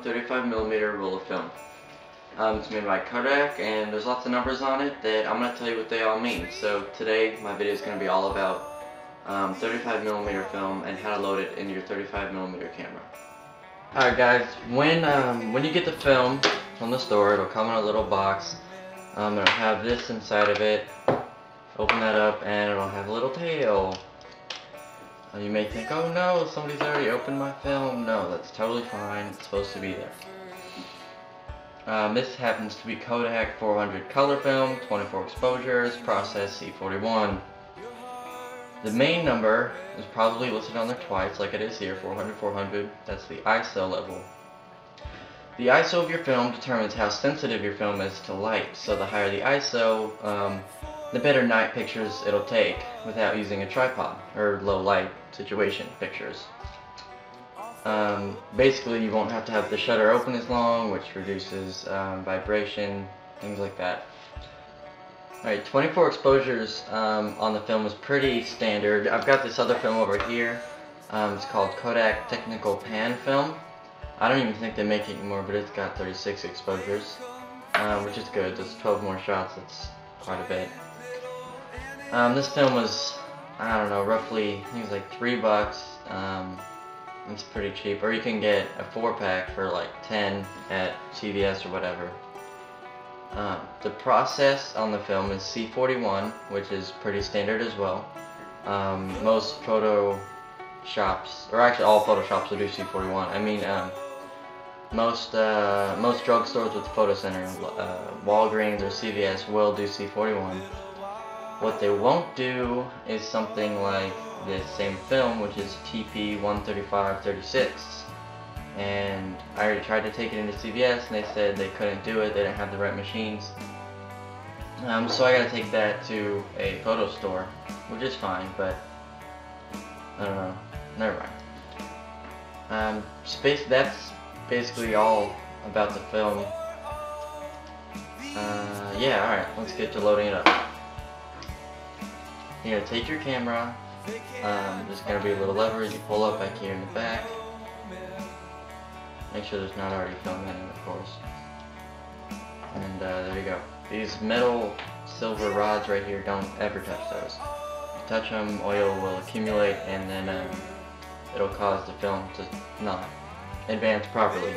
Nikon 35mm roll of film. It's made by Kodak, and there's lots of numbers on it that I'm going to tell you what they all mean. So today my video is going to be all about 35mm film and how to load it in your 35mm camera. Alright guys, when you get the film from the store, it'll come in a little box. It'll have this inside of it. Open that up and it'll have a little tail. You may think, oh no, somebody's already opened my film. No, that's totally fine. It's supposed to be there. This happens to be Kodak 400 color film, 24 exposures, process C41. The main number is probably listed on there twice, like it is here, 400, 400. That's the ISO level. The ISO of your film determines how sensitive your film is to light. So the higher the ISO, the better night pictures it'll take without using a tripod, or low light situation pictures. Basically you won't have to have the shutter open as long, which reduces vibration, things like that. Alright, 24 exposures on the film is pretty standard. I've got this other film over here. It's called Kodak Technical Pan film. I don't even think they make it anymore, but it's got 36 exposures, which is good. There's 12 more shots. That's quite a bit. This film was, I don't know, roughly, I think it was like $3. It's pretty cheap. Or you can get a 4-pack for like 10 at CVS or whatever. The process on the film is C41, which is pretty standard as well. Most photo shops, or actually all photo shops will do C41. I mean, most drugstores with the photo center, Walgreens or CVS will do C41. What they won't do is something like this same film, which is TP135-36. And I already tried to take it into CVS and they said they couldn't do it, they didn't have the right machines. So I gotta take that to a photo store, which is fine, but I don't know, never mind. That's basically all about the film. Yeah, alright, let's get to loading it up. You're gonna take your camera, there's gonna be a little lever you pull up back here in the back. Make sure there's not already film in it, of course. And there you go. These metal silver rods right here, don't ever touch those. If you touch them, oil will accumulate and then it'll cause the film to not advance properly.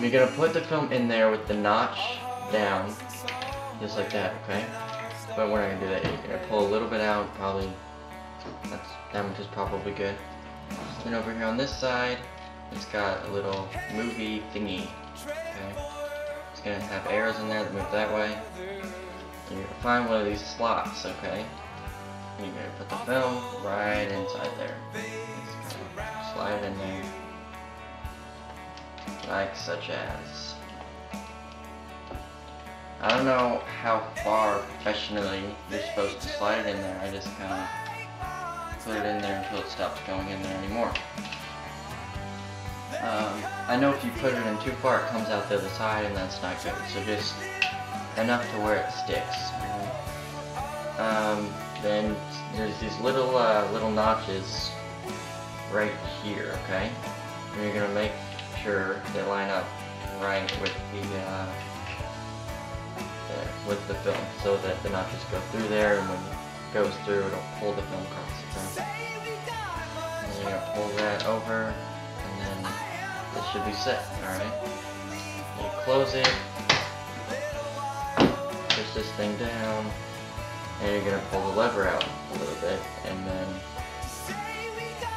You're going to put the film in there with the notch down, just like that, okay? But we're not going to do that. You're going to pull a little bit out, probably, that much is probably good. Then over here on this side, it's got a little movie thingy, okay? It's going to have arrows in there that move that way. And you're going to find one of these slots, okay? And you're going to put the film right inside there. Just slide it in there. Like such as. I don't know how far professionally you're supposed to slide it in there. I just kind of put it in there until it stops going in there anymore. I know if you put it in too far, it comes out the other side, and that's not good. So just enough to where it sticks. Then there's these little notches right here. Okay, and you're gonna make sure they line up right with the film, so that the notches go through there, and when it goes through, it'll pull the film across. Okay, and you're gonna pull that over. And then it should be set, alright? You close it, push this thing down, and you're going to pull the lever out a little bit, and then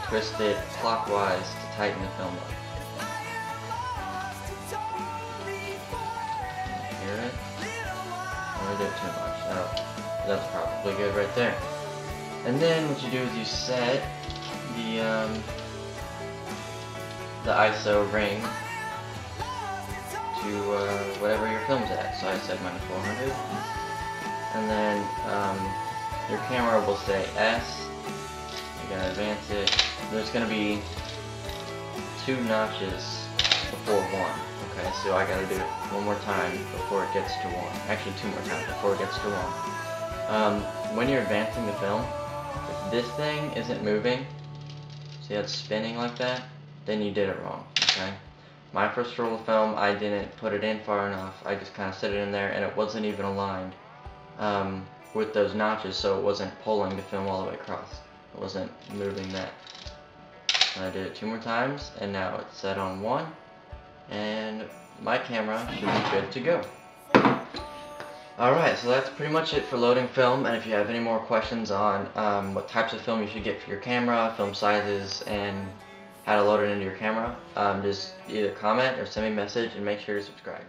twist it clockwise to tighten the film up. Hear it? Don't do it too much. Oh, that's probably good right there. And then what you do is you set the ISO ring to whatever your film's at. So I set mine to 400, and then your camera will say S. You gotta advance it. There's gonna be 2 notches before 1. Okay, so I gotta do it one more time before it gets to 1. Actually, 2 more times before it gets to 1. When you're advancing the film, if this thing isn't moving, see how it's spinning like that, then you did it wrong, okay? My first roll of film, I didn't put it in far enough. I just kind of set it in there, and it wasn't even aligned with those notches, so it wasn't pulling the film all the way across. It wasn't moving that. And I did it 2 more times, and now it's set on 1, and my camera should be good to go. Alright, so that's pretty much it for loading film, and if you have any more questions on what types of film you should get for your camera, film sizes, and how to load it into your camera, just either comment or send me a message, and make sure to subscribe.